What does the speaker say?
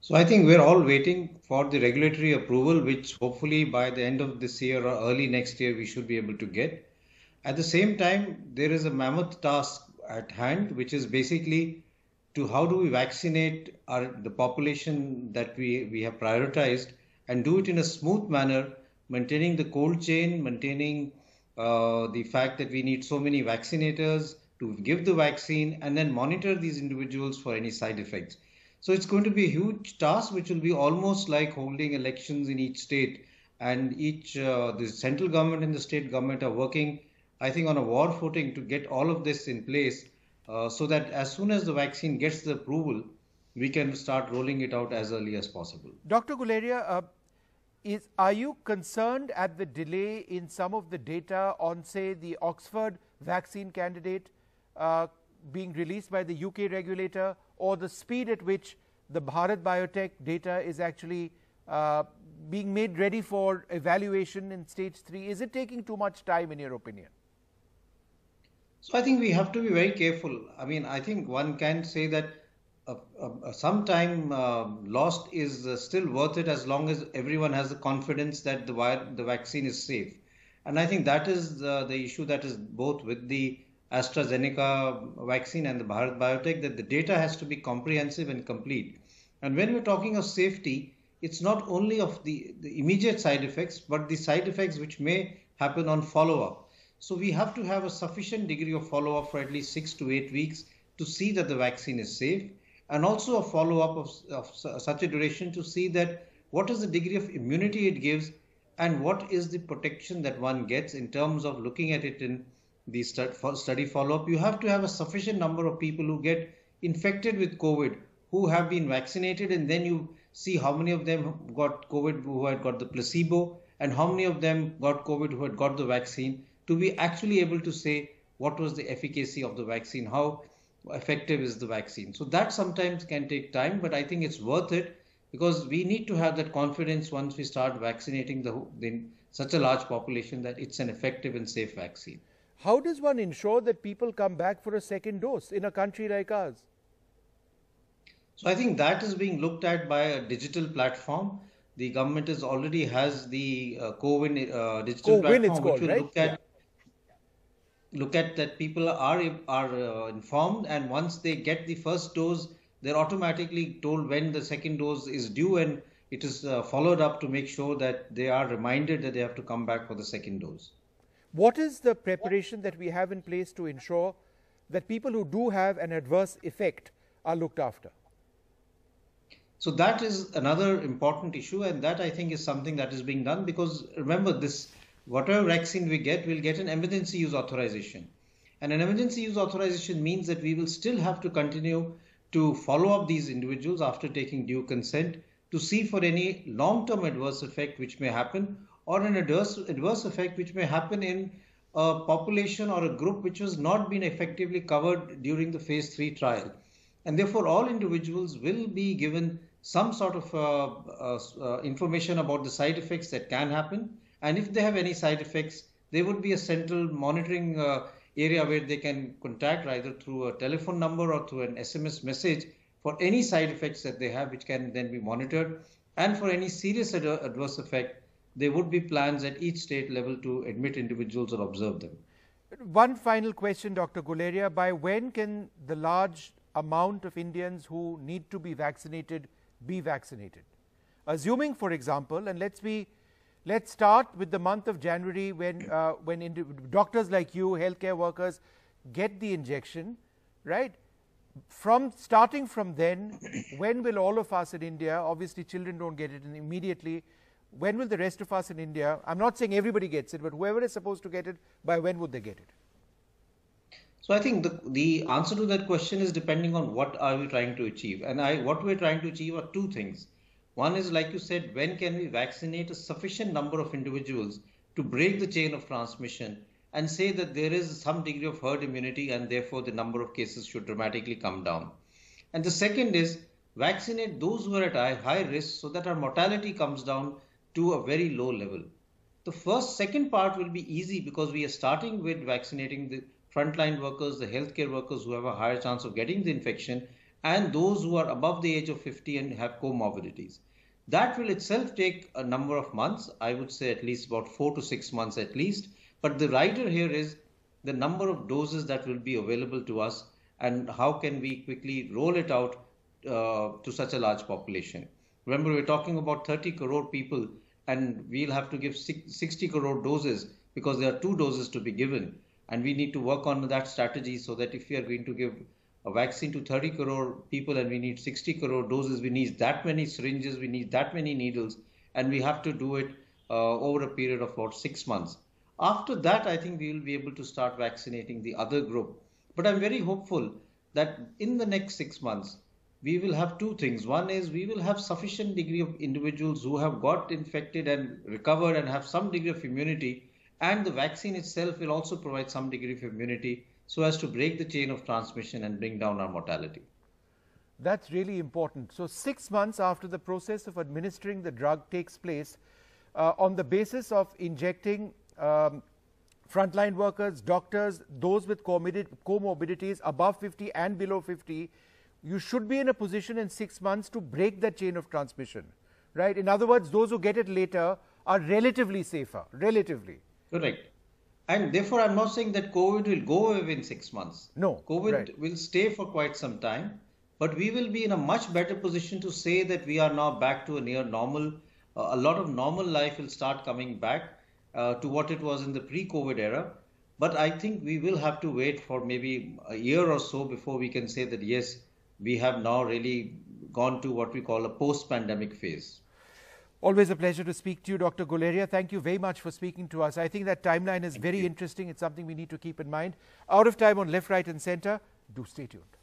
So I think we're all waiting for the regulatory approval, which hopefully by the end of this year or early next year we should be able to get. At the same time, there is a mammoth task at hand, which is basically to how do we vaccinate the population that we have prioritized and do it in a smooth manner, maintaining the cold chain, maintaining the fact that we need so many vaccinators to give the vaccine and then monitor these individuals for any side effects. So it's going to be a huge task, which will be almost like holding elections in each state, and the central government and the state government are working, I think, on a war footing to get all of this in place, so that as soon as the vaccine gets the approval, we can start rolling it out as early as possible. Dr. Guleria, are you concerned at the delay in some of the data on, say, the Oxford vaccine candidate being released by the UK regulator, or the speed at which the Bharat Biotech data is actually being made ready for evaluation in stage 3? Is it taking too much time, in your opinion? So I think we have to be very careful. I mean, I think one can say that some time lost is still worth it as long as everyone has the confidence that the vaccine is safe. And I think that is the issue that is both with the AstraZeneca vaccine and the Bharat Biotech, that the data has to be comprehensive and complete. And when we're talking of safety, it's not only of the immediate side effects, but the side effects which may happen on follow-up. So we have to have a sufficient degree of follow-up for at least 6 to 8 weeks to see that the vaccine is safe, and also a follow-up of such a duration to see that what is the degree of immunity it gives and what is the protection that one gets in terms of looking at it in the study follow-up. You have to have a sufficient number of people who get infected with COVID who have been vaccinated, and then you see how many of them got COVID who had got the placebo and how many of them got COVID who had got the vaccine, to be actually able to say what was the efficacy of the vaccine, how effective is the vaccine. So that sometimes can take time, but I think it's worth it because we need to have that confidence once we start vaccinating such a large population that it's an effective and safe vaccine. How does one ensure that people come back for a second dose in a country like ours? So I think that is being looked at by a digital platform. The government is already has the CoWIN digital CoWIN it's platform, which called, will right? Yeah. look at that people are informed, and once they get the first dose, they're automatically told when the second dose is due, and it is followed up to make sure that they are reminded that they have to come back for the second dose. What is the preparation that we have in place to ensure that people who do have an adverse effect are looked after? So that is another important issue, and that I think is something that is being done, because remember, this whatever vaccine we get, we'll get an emergency use authorization. And an emergency use authorization means that we will still have to continue to follow up these individuals after taking due consent to see for any long-term adverse effect which may happen, or an adverse effect which may happen in a population or a group which has not been effectively covered during the phase 3 trial. And therefore, all individuals will be given some sort of information about the side effects that can happen. And if they have any side effects, there would be a central monitoring area where they can contact either through a telephone number or through an SMS message for any side effects that they have, which can then be monitored. And for any serious adverse effect, there would be plans at each state level to admit individuals or observe them. One final question, Dr. Guleria. By when can the large amount of Indians who need to be vaccinated be vaccinated? Assuming, for example, and let's start with the month of January when doctors like you, healthcare workers, get the injection, right? Starting from then, when will all of us in India, obviously children don't get it immediately, when will the rest of us in India, I'm not saying everybody gets it, but whoever is supposed to get it, by when would they get it? So I think the answer to that question is depending on what are we trying to achieve. And what we're trying to achieve are two things. One is, like you said, when can we vaccinate a sufficient number of individuals to break the chain of transmission and say that there is some degree of herd immunity and therefore the number of cases should dramatically come down. And the second is vaccinate those who are at high risk so that our mortality comes down to a very low level. The second part will be easy because we are starting with vaccinating the frontline workers, the healthcare workers who have a higher chance of getting the infection. and those who are above the age of 50 and have comorbidities. That will itself take a number of months. I would say at least about 4 to 6 months at least. But the rider here is the number of doses that will be available to us and how can we quickly roll it out to such a large population. Remember, we're talking about 30 crore people and we'll have to give 60 crore doses because there are 2 doses to be given. And we need to work on that strategy so that if we are going to give a vaccine to 30 crore people and we need 60 crore doses, we need that many syringes, we need that many needles, and we have to do it over a period of about 6 months. After that, I think we will be able to start vaccinating the other group. But I'm very hopeful that in the next 6 months, we will have two things. One is we will have sufficient degree of individuals who have got infected and recovered and have some degree of immunity, and the vaccine itself will also provide some degree of immunity so as to break the chain of transmission and bring down our mortality. That's really important. So 6 months after the process of administering the drug takes place, on the basis of injecting frontline workers, doctors, those with comorbidities above 50 and below 50, you should be in a position in 6 months to break that chain of transmission, right? In other words, those who get it later are relatively safer, relatively. Correct. And therefore, I'm not saying that COVID will go away within 6 months. No, COVID right. will stay for quite some time, but we will be in a much better position to say that we are now back to a near normal. A lot of normal life will start coming back to what it was in the pre-COVID era. But I think we will have to wait for maybe a year or so before we can say that, yes, we have now really gone to what we call a post-pandemic phase. Always a pleasure to speak to you, Dr. Guleria. Thank you very much for speaking to us. I think that timeline is very interesting. It's something we need to keep in mind. Out of time on Left, Right and Centre. Do stay tuned.